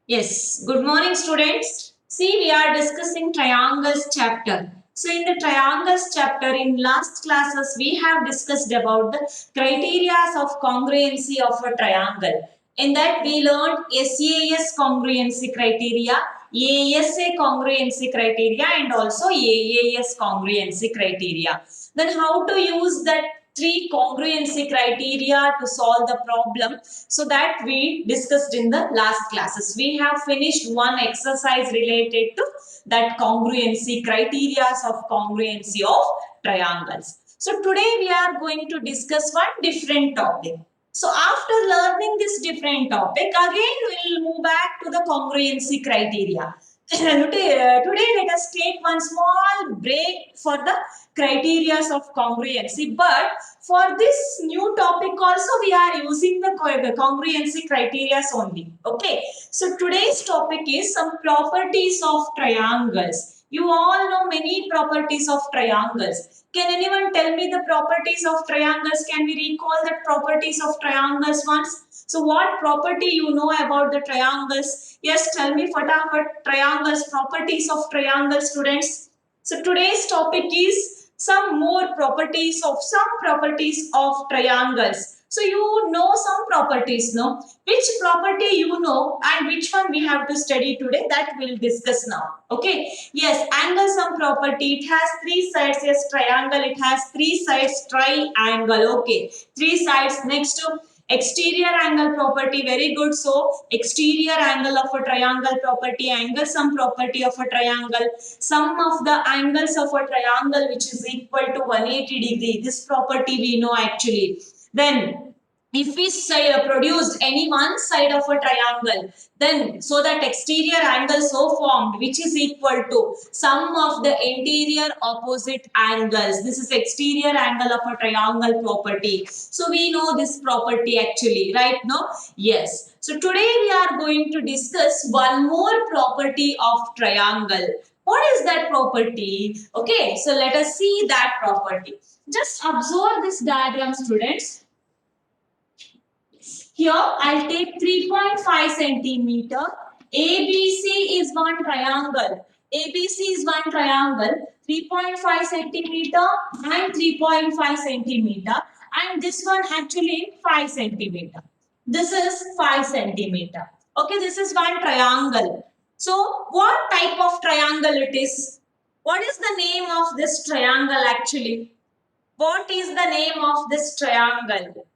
Yes, good morning, students. See, we are discussing triangles chapter. So, in the triangles chapter, in last classes, we have discussed about the criteria of congruency of a triangle. In that, we learned SAS congruency criteria, ASA congruency criteria, and also AAS congruency criteria. Then, how to use that three congruency criteria to solve the problem, so that we discussed in the last classes. We have finished one exercise related to that congruency criteria of congruency of triangles. So today we are going to discuss one different topic. So after learning this different topic, again we will move back to the congruency criteria. Today let us take one small break for the criteria of congruency, but for this new topic also we are using the congruency criteria only. Okay, so today's topic is some properties of triangles. You all know many properties of triangles. Can anyone tell me the properties of triangles? Can we recall the properties of triangles once? So what property you know about the triangles? Yes, tell me fatafat triangles, properties of triangles, students. So today's topic is some properties of triangles. So you know some properties, no? Which property you know and which one we have to study today, that we'll discuss now. Okay. Yes, angle sum property. It has three sides. Yes, triangle. It has three sides. Triangle. Okay. Three sides. Next to exterior angle property, very good. So exterior angle of a triangle property, angle sum property of a triangle, sum of the angles of a triangle which is equal to 180 degree. This property we know actually. Then if we say produced any one side of a triangle, then so that exterior angle so formed which is equal to sum of the interior opposite angles. This is exterior angle of a triangle property. So we know this property actually, right? No? Yes. So today we are going to discuss one more property of triangle. What is that property? Okay, so let us see that property. Just observe this diagram, students. Here I'll take 3.5 centimeter. ABC is one triangle. ABC is one triangle. 3.5 centimeter and 3.5 centimeter. And this one actually 5 centimeter. This is 5 centimeter. Okay, this is one triangle. So what type of triangle it is? What is the name of this triangle actually? What is the name of this triangle?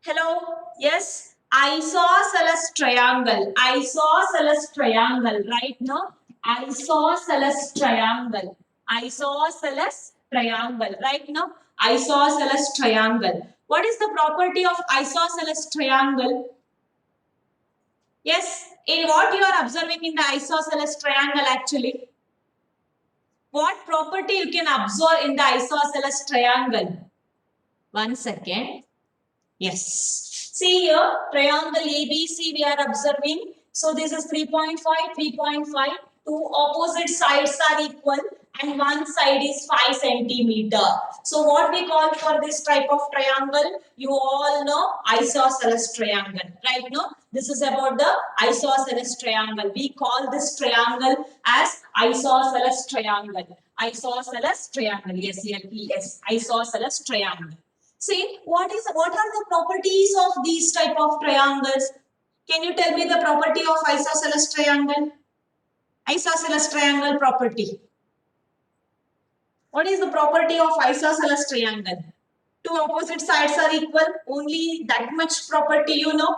Hello? Yes? Isosceles triangle. Isosceles triangle. Right now? Isosceles triangle. Isosceles triangle. Right now? Isosceles triangle. What is the property of isosceles triangle? Yes? In what you are observing in the isosceles triangle actually? What property you can observe in the isosceles triangle? One second. Yes. See here, triangle ABC we are observing. So this is 3.5, 3.5. Two opposite sides are equal and one side is 5 centimeter. So what we call for this type of triangle? You all know isosceles triangle. Right? No? This is about the isosceles triangle. We call this triangle as isosceles triangle. Isosceles triangle. Yes, yes. Isosceles triangle. See, what are the properties of these type of triangles? Can you tell me the property of isosceles triangle? Isosceles triangle property. What is the property of isosceles triangle? Two opposite sides are equal. Only that much property you know.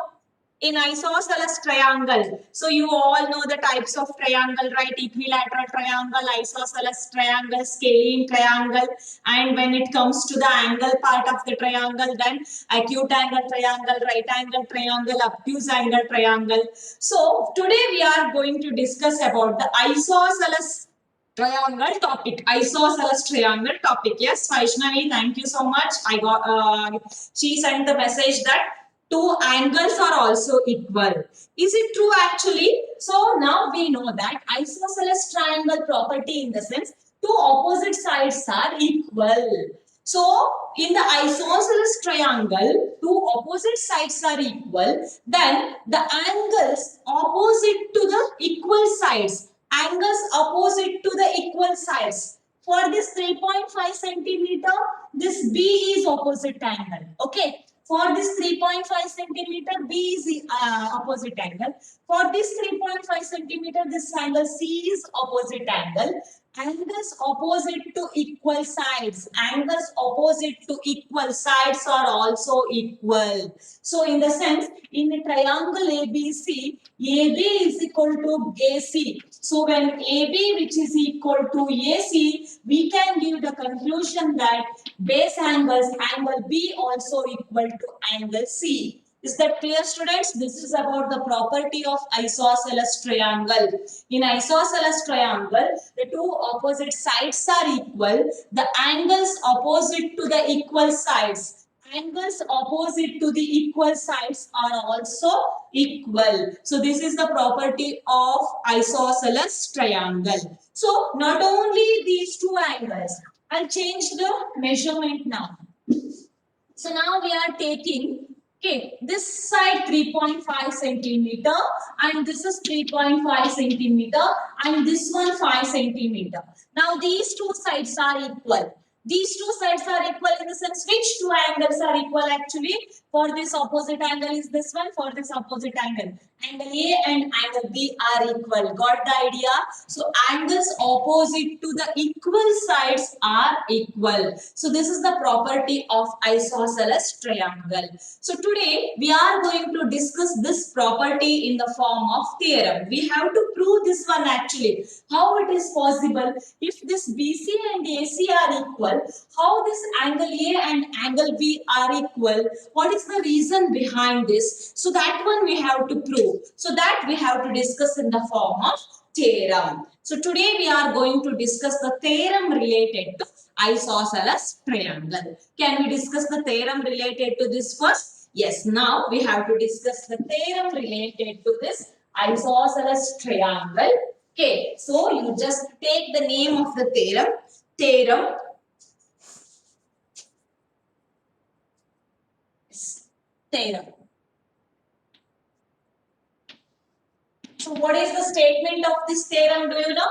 In isosceles triangle, so you all know the types of triangle, right? Equilateral triangle, isosceles triangle, scalene triangle, and when it comes to the angle part of the triangle, then acute angle triangle, right angle triangle, obtuse angle triangle. So today we are going to discuss about the isosceles triangle topic. Isosceles triangle topic. Yes, Vaishnavi, thank you so much. I got she sent the message that two angles are also equal. Is it true actually? So now we know that isosceles triangle property in the sense two opposite sides are equal. So in the isosceles triangle, two opposite sides are equal, then the angles opposite to the equal sides. Angles opposite to the equal sides. For this 3.5 centimeter, this B is opposite angle. Okay. For this 3.5 centimeter, B is opposite angle. For this 3.5 centimeter, this angle C is opposite angle. Angles opposite to equal sides. Angles opposite to equal sides are also equal. So in the sense, in a triangle ABC, AB is equal to AC. So when AB which is equal to AC, we can give the conclusion that base angles, angle B also equal to angle C. Is that clear, students? This is about the property of isosceles triangle. In isosceles triangle, the two opposite sides are equal. The angles opposite to the equal sides, angles opposite to the equal sides are also equal. So this is the property of isosceles triangle. So not only these two angles, I'll change the measurement now. So now we are taking, okay, this side 3.5 centimeter and this is 3.5 centimeter and this one 5 centimeter. Now these two sides are equal. These two sides are equal in the sense which two angles are equal actually. For this opposite angle is this one, for this opposite angle. Angle A and angle B are equal. Got the idea? So angles opposite to the equal sides are equal. So this is the property of isosceles triangle. So today we are going to discuss this property in the form of theorem. We have to prove this one actually. How it is possible if this BC and AC are equal, how this angle A and angle B are equal, what is the reason behind this? So that one we have to prove. So that we have to discuss in the form of theorem. So today we are going to discuss the theorem related to isosceles triangle. Can we discuss the theorem related to this first? Yes, now we have to discuss the theorem related to this isosceles triangle. Okay, so you just take the name of the theorem. Theorem. So what is the statement of this theorem? Do you know?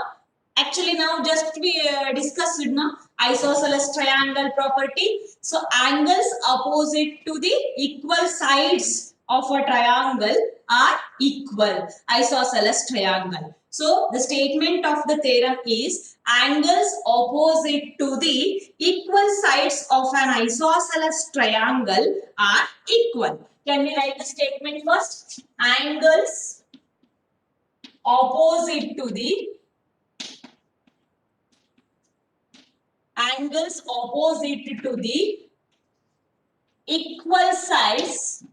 Actually, now just we discussed it now. Isosceles triangle property. So angles opposite to the equal sides of a triangle are equal. Isosceles triangle. So the statement of the theorem is angles opposite to the equal sides of an isosceles triangle are equal. Can we write the statement first? Angles opposite to the equal sides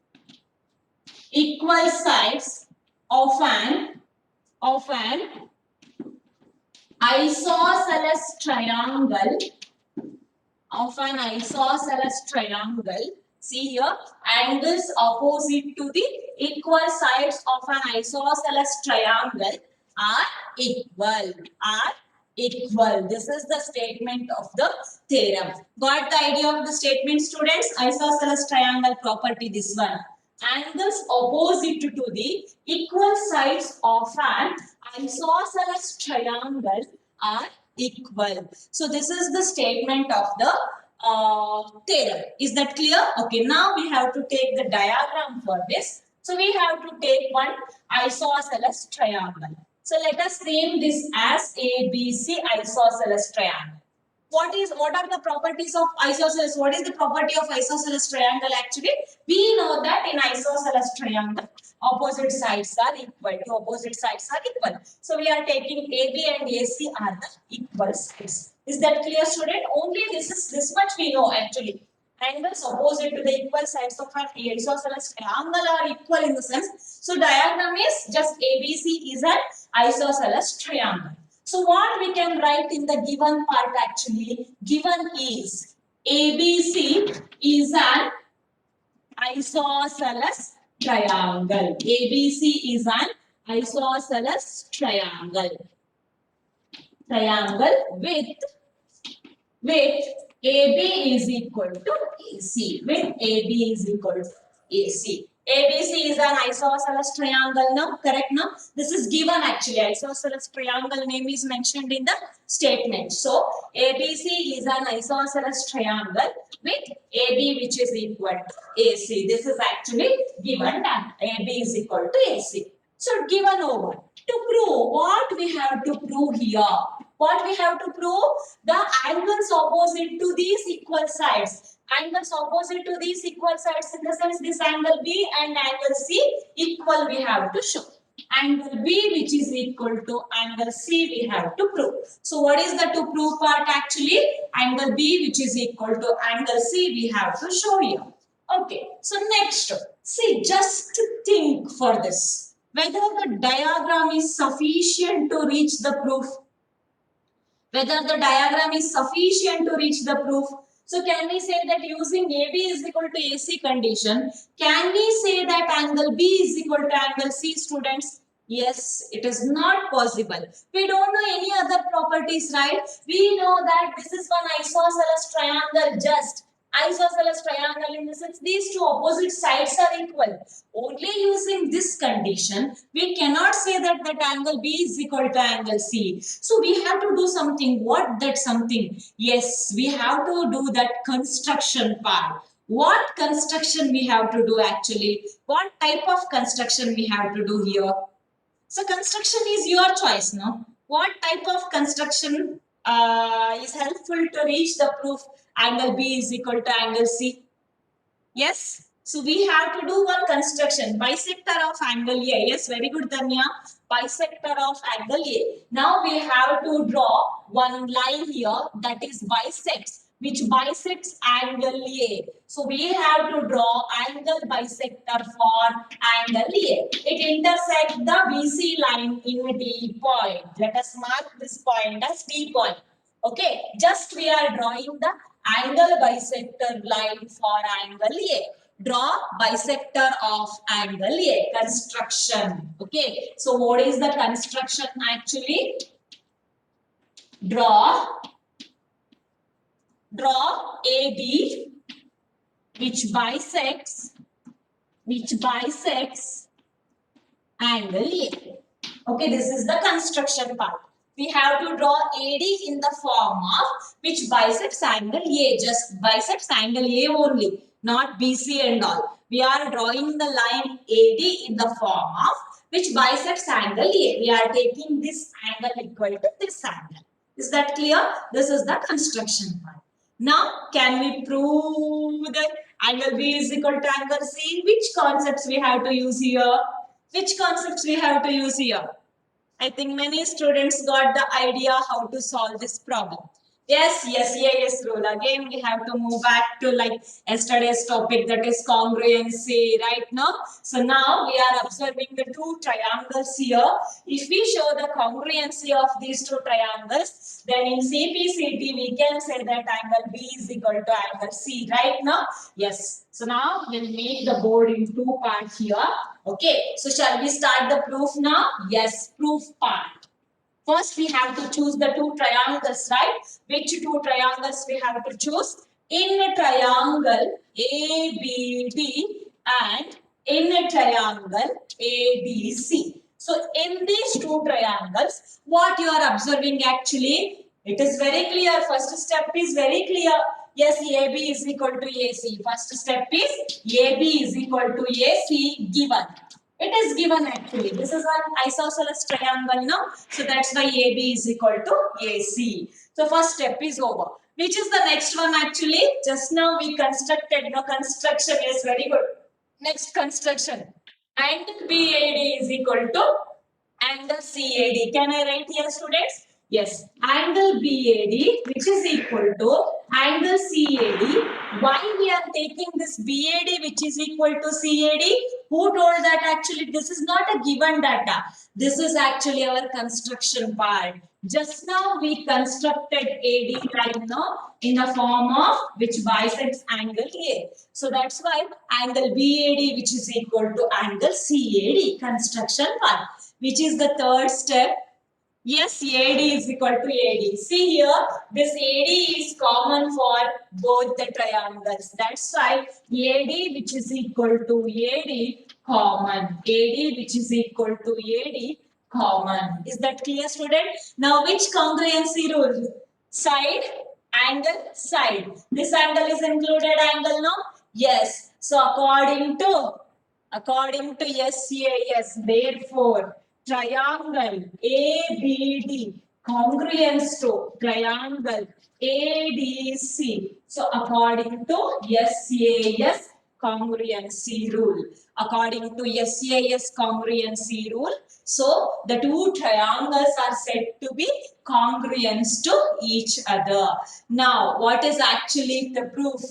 of an isosceles triangle See here, angles opposite to the equal sides of an isosceles triangle are equal. This is the statement of the theorem. Got the idea of the statement, students? Isosceles triangle property, this one. Angles opposite to the equal sides of an isosceles triangle are equal. So this is the statement of the theorem. Is that clear? Okay, now we have to take the diagram for this. So we have to take one isosceles triangle. So let us name this as ABC isosceles triangle. What are the properties of isosceles? What is the property of isosceles triangle actually? We know that in isosceles triangle, opposite sides are equal. The opposite sides are equal. So we are taking AB and AC are the equal sides. Is that clear, student? Only this much we know actually. Angles opposite to the equal sides of an isosceles triangle are equal in the sense. So diagram is just ABC is an isosceles triangle. So what we can write in the given part actually, given is ABC is an isosceles triangle. ABC is an isosceles triangle. With AB is equal to AC. With AB is equal to AC. ABC is an isosceles triangle, no? Correct, no? This is given actually. Isosceles triangle name is mentioned in the statement. So, ABC is an isosceles triangle with AB which is equal to AC. This is actually given and AB is equal to AC. So, given over. To prove, what we have to prove here? What we have to prove? The angles opposite to these equal sides. Angles opposite to these equal sides in the sense this angle B and angle C equal we have to show. Angle B which is equal to angle C we have to prove. So what is the to prove part actually? Angle B which is equal to angle C we have to show here. Okay, so next, see, just think for this. Whether the diagram is sufficient to reach the proof. Whether the diagram is sufficient to reach the proof. So can we say that using AB is equal to AC condition, can we say that angle B is equal to angle C, students? Yes, it is not possible. We don't know any other properties, right? We know that this is one isosceles triangle just. Isosceles triangle in the sense these two opposite sides are equal. Only using this condition, we cannot say that that angle B is equal to angle C. So we have to do something. What that something? Yes, we have to do that construction part. What construction we have to do actually? What type of construction we have to do here? So construction is your choice, no? What type of construction is helpful to reach the proof angle B is equal to angle C? Yes. So we have to do one construction, bisector of angle A. Yes, very good, Danya. Bisector of angle A. Now we have to draw one line here that is bisects, which bisects angle A. So we have to draw angle bisector for angle A. It intersects the BC line in D point. Let us mark this point as D point. Okay, just we are drawing the angle bisector line for angle A. Draw bisector of angle A. Construction. Okay, so what is the construction actually? Draw AB which bisects angle A. Okay, this is the construction part. We have to draw AD in the form of which bisects angle A. Just bisects angle A only, not BC and all. We are drawing the line AD in the form of which bisects angle A. We are taking this angle equal to this angle. Is that clear? This is the construction part. Now, can we prove that angle B is equal to angle C? Which concepts we have to use here? Which concepts we have to use here? I think many students got the idea how to solve this problem. Yes, rule. Again, we have to move back to like yesterday's topic that is congruency, right now. So now we are observing the two triangles here. If we show the congruency of these two triangles, then in CPCT we can say that angle B is equal to angle C, right now? Yes. So now we'll make the board in two parts here. Okay. So shall we start the proof now? Yes, proof part. First, we have to choose the two triangles, right? Which two triangles we have to choose? In a triangle ABD and in a triangle ABC. So, in these two triangles, what you are observing actually, it is very clear. First step is very clear. Yes, AB is equal to AC. First step is AB is equal to AC given. It is given actually. This is an isosceles triangle, no? So that's why AB is equal to AC. So first step is over. Which is the next one actually? Just now we constructed, no construction. Yes, very good. Next construction. Angle BAD is equal to angle CAD. Can I write here, students? Yes. Angle BAD which is equal to angle CAD. Why we are taking this BAD which is equal to CAD? Who told that actually this is not a given data? This is actually our construction part. Just now we constructed AD line now in the form of which bisects angle A. So that's why angle BAD which is equal to angle CAD construction part. Which is the third step? Yes, AD is equal to AD. See here, this AD is common for both the triangles. That's why AD which is equal to AD common. AD which is equal to AD common. Is that clear, student? Now, which congruency rule? Side, angle, side. This angle is included angle, no? Yes. So, according to SAS, therefore, triangle ABD congruence to triangle ADC. So, according to SAS congruency rule. According to SAS congruency rule, so the two triangles are said to be congruent to each other. Now, what is actually the proof?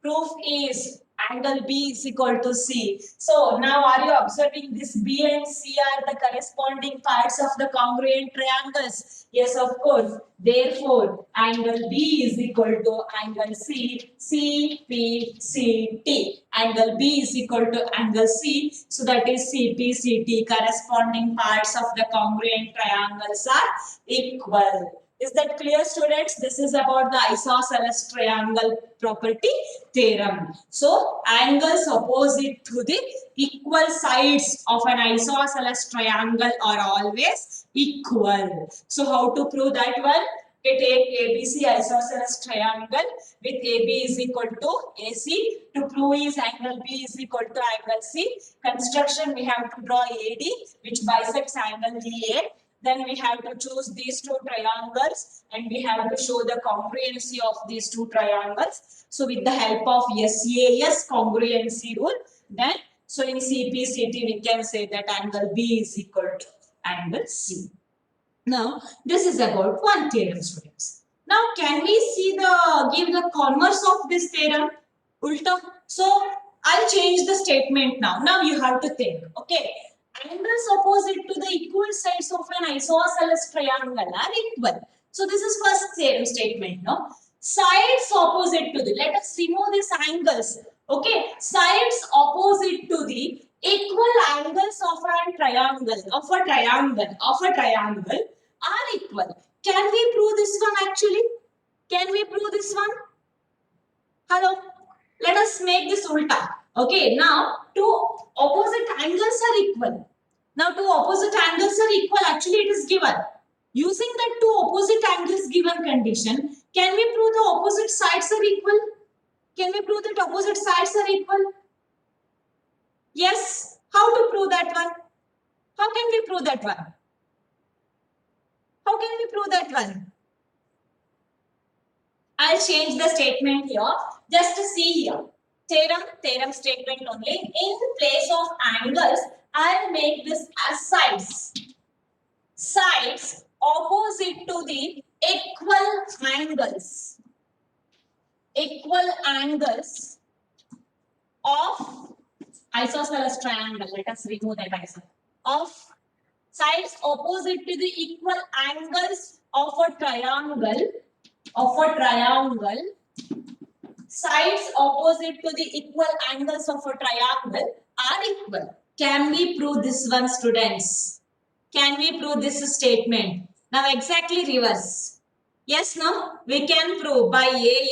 Proof is angle B is equal to C. So now are you observing this B and C are the corresponding parts of the congruent triangles? Yes, of course. Therefore, angle B is equal to angle C, CPCT. Angle B is equal to angle C. So that is CPCT. Corresponding parts of the congruent triangles are equal. Is that clear, students? This is about the isosceles triangle property theorem. So, angles opposite to the equal sides of an isosceles triangle are always equal. So, how to prove that one? We take ABC isosceles triangle with AB is equal to AC. To prove is angle B is equal to angle C. Construction we have to draw AD which bisects angle DA. Then we have to choose these two triangles and we have to show the congruency of these two triangles. So with the help of SAS congruency rule, then so in CPCT we can say that angle B is equal to angle C. Now this is about one theorem, students. Now can we see give the converse of this theorem? Ulta. So I'll change the statement now. Now you have to think. Okay. Angles opposite to the equal sides of an isosceles triangle are equal. So this is first theorem statement. No. Sides opposite to the. Let us remove these angles. Okay. Sides opposite to the equal angles of a triangle are equal. Can we prove this one actually? Can we prove this one? Hello. Let us make this ulta. Okay, now two opposite angles are equal. Now two opposite angles are equal. Actually, it is given. Using that two opposite angles given condition, can we prove the opposite sides are equal? Can we prove that opposite sides are equal? Yes. How to prove that one? How can we prove that one? How can we prove that one? I'll change the statement here. Just to see here. Theorem statement only. In place of angles, I'll make this as sides. Sides opposite to the equal angles. Equal angles of isosceles triangle. Let us remove that isosceles. Of sides opposite to the equal angles of a triangle. Sides opposite to the equal angles of a triangle are equal. Can we prove this one, students? Can we prove this statement? Now exactly reverse. Yes, no? We can prove by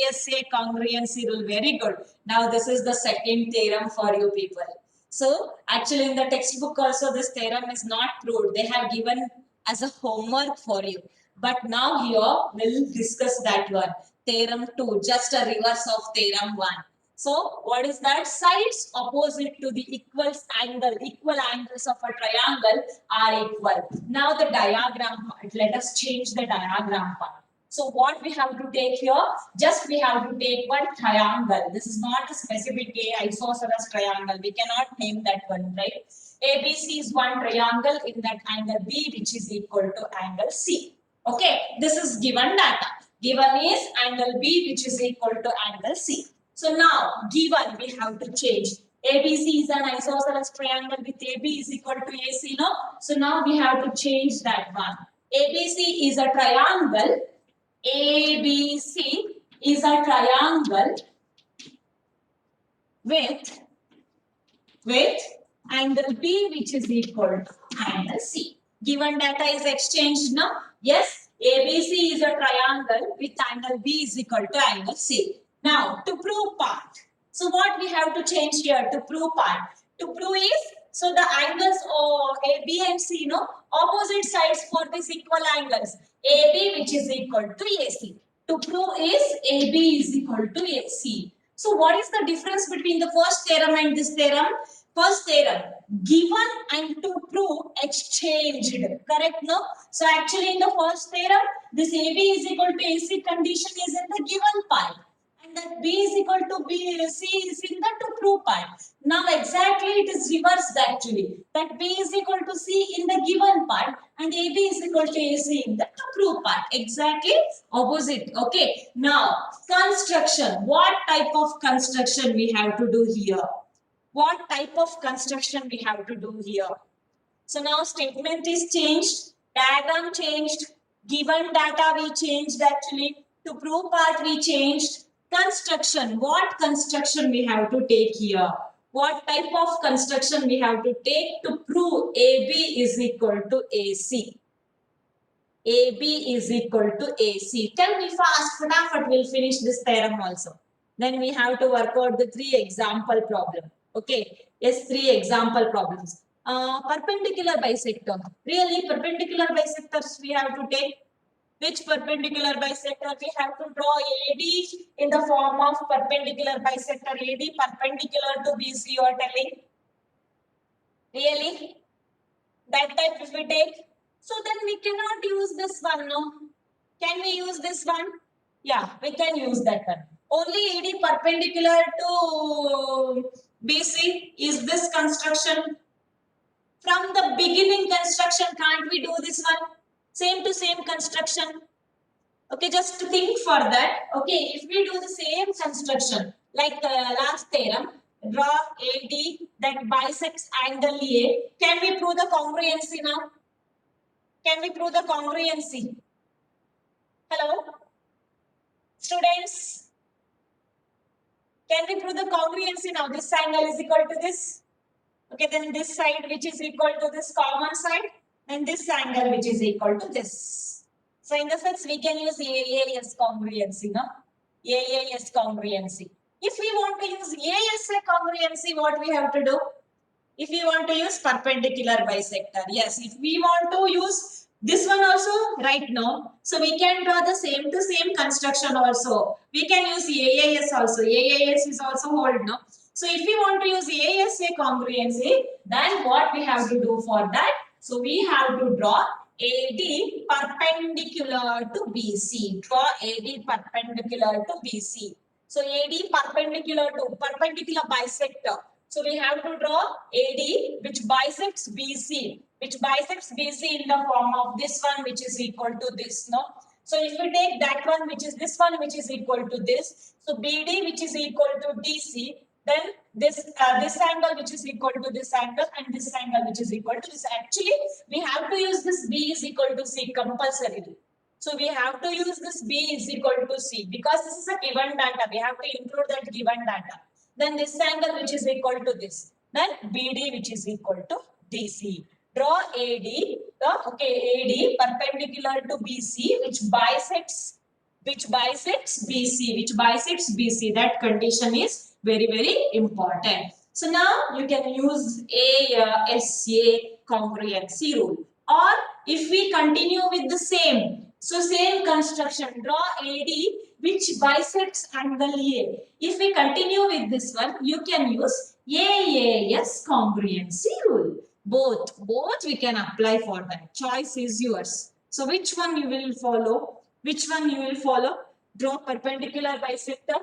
ASA congruency rule. Very good. Now this is the second theorem for you people. So actually in the textbook also this theorem is not proved. They have given as a homework for you. But now here we'll discuss that one. Theorem 2, just a reverse of theorem 1. So what is that? Sides opposite to the equal angles of a triangle are equal. Now the diagram part. Let us change the diagram part. So what we have to take here? Just we have to take one triangle. This is not a specific isosceles triangle. We cannot name that one, right? ABC is one triangle in that angle B which is equal to angle C. Okay, this is given data. Given is angle B which is equal to angle C. So now given we have to change. ABC is an isosceles triangle with AB is equal to AC, no? So now we have to change that one. ABC is a triangle. ABC is a triangle with angle B which is equal to angle C. Given data is exchanged now. Yes, ABC is a triangle with angle B is equal to angle C. Now, to prove part. So, what we have to change here to prove part? To prove is, so the angles of A, B and C, opposite sides for these equal angles. AB which is equal to AC. To prove is AB is equal to AC. So, what is the difference between the first theorem and this theorem? First theorem, given and to prove exchanged. Correct, no? So actually in the first theorem, this AB is equal to AC condition is in the given part. And that B is equal to C is in the to prove part. Now exactly it is reversed actually. That B is equal to C in the given part and AB is equal to AC in the to prove part. Exactly opposite. Okay. Now construction. What type of construction we have to do here? What type of construction we have to do here? So now statement is changed, diagram changed, given data we changed actually, to prove part we changed, construction, what construction we have to take here? What type of construction we have to take to prove AB is equal to AC? AB is equal to AC. Tell me fast, Fatafat will finish this theorem also. Then we have to work out the 3 example problem. Okay, yes, 3 example problems. Perpendicular bisector. Really, perpendicular bisectors we have to take. Which perpendicular bisector? We have to draw AD in the form of perpendicular bisector. AD perpendicular to BC, you are telling. Really? That type if we take, so then we cannot use this one, no? Can we use this one? Yeah, we can use that one. Only AD perpendicular to BC is this construction. From the beginning construction, can't we do this one? Same to same construction. Okay, just to think for that. Okay, if we do the same construction, like the last theorem, draw AD that bisects angle A. Can we prove the congruency now? Can we prove the congruency? Hello? Students? Can we prove the congruency now? This angle is equal to this. Okay, then this side which is equal to this common side, and this angle which is equal to this. So in the sense we can use AAS congruency, no? AAS congruency. If we want to use ASA congruency, what we have to do? If we want to use perpendicular bisector, yes. If we want to use this one also right now, so we can draw the same to same construction also. We can use AAS also. AAS is also hold, no? So if we want to use ASA congruency, then what we have to do for that? So we have to draw AD perpendicular to BC. Draw AD perpendicular to BC. So AD perpendicular to perpendicular bisector. So we have to draw AD which bisects BC, which bisects BC in the form of this one which is equal to this, no? So if we take that one which is this one which is equal to this, so BD which is equal to DC, then this angle which is equal to this angle and this angle which is equal to this. Actually, we have to use this B is equal to C compulsorily. So we have to use this B is equal to C because this is a given data. We have to include that given data. Then this angle which is equal to this. Then BD which is equal to DC. Draw AD, AD perpendicular to BC which bisects BC. That condition is very, very important. So now you can use ASA congruency rule. Or if we continue with the same, so same construction, draw AD which bisects angle A. If we continue with this one, you can use AAS congruency rule. Both we can apply for that. Choice is yours. So which one you will follow? Which one you will follow? Draw perpendicular bisector.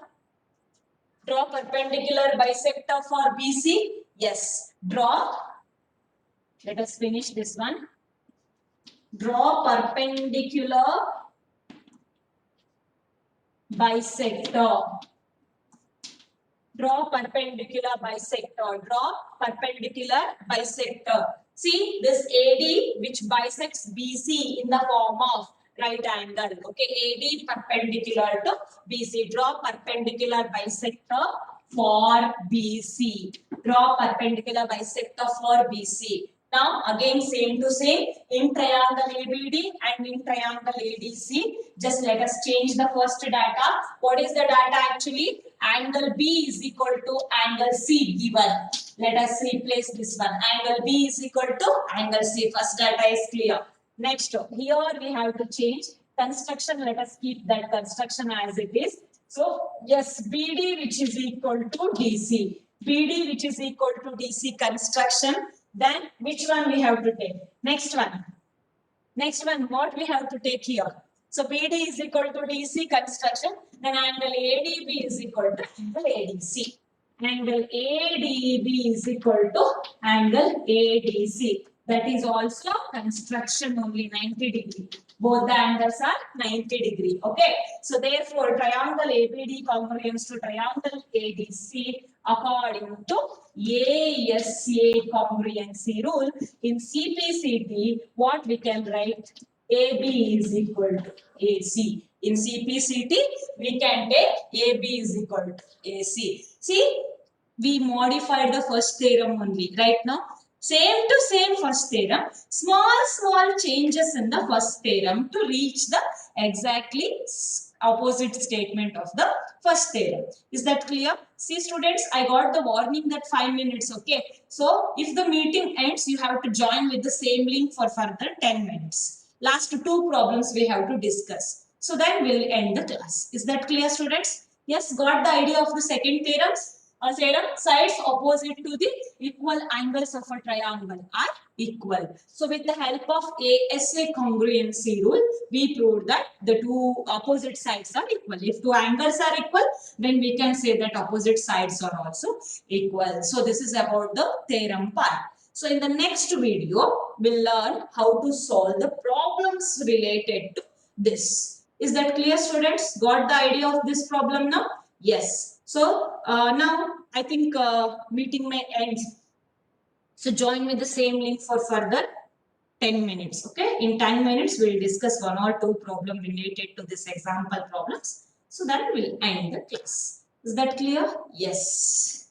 Draw perpendicular bisector for BC. Yes. Draw. Let us finish this one. Draw perpendicular bisector. Draw perpendicular bisector. Draw perpendicular bisector. See this AD which bisects BC in the form of right angle. Okay, AD perpendicular to BC. Draw perpendicular bisector for BC. Draw perpendicular bisector for BC. Now again same to same in triangle ABD and in triangle ADC. Just let us change the first data. What is the data actually? Angle B is equal to angle C given. Let us replace this one. Angle B is equal to angle C. First data is clear. Next, here we have to change construction. Let us keep that construction as it is. So, yes, BD which is equal to DC. BD which is equal to DC construction. Then, which one we have to take? Next one. Next one, what we have to take here? So BD is equal to DC construction, then angle ADB is equal to angle ADC. Angle ADB is equal to angle ADC. That is also construction only 90 degree. Both the angles are 90 degree. Okay. So therefore, triangle ABD congruence to triangle ADC according to ASA congruency rule. In CPCT, what we can write? AB is equal to AC. In CPCT, we can take AB is equal to AC. See, we modified the first theorem only right now. Same to same first theorem, small changes in the first theorem to reach the exactly opposite statement of the first theorem. Is that clear? See students, I got the warning that 5 minutes, okay? So if the meeting ends, you have to join with the same link for further 10 minutes. Last two problems we have to discuss. So then we'll end the class. Is that clear students? Yes, got the idea of the second theorem? Theorem, sides opposite to the equal angles of a triangle are equal. So with the help of ASA congruency rule, we proved that the two opposite sides are equal. If two angles are equal, then we can say that opposite sides are also equal. So this is about the theorem part. So in the next video, we'll learn how to solve the problems related to this. Is that clear students? Got the idea of this problem now? Yes. So now I think meeting may end. So join with the same link for further 10 minutes. Okay. In 10 minutes, we'll discuss one or two problems related to this example problems. So that will end the class. Is that clear? Yes.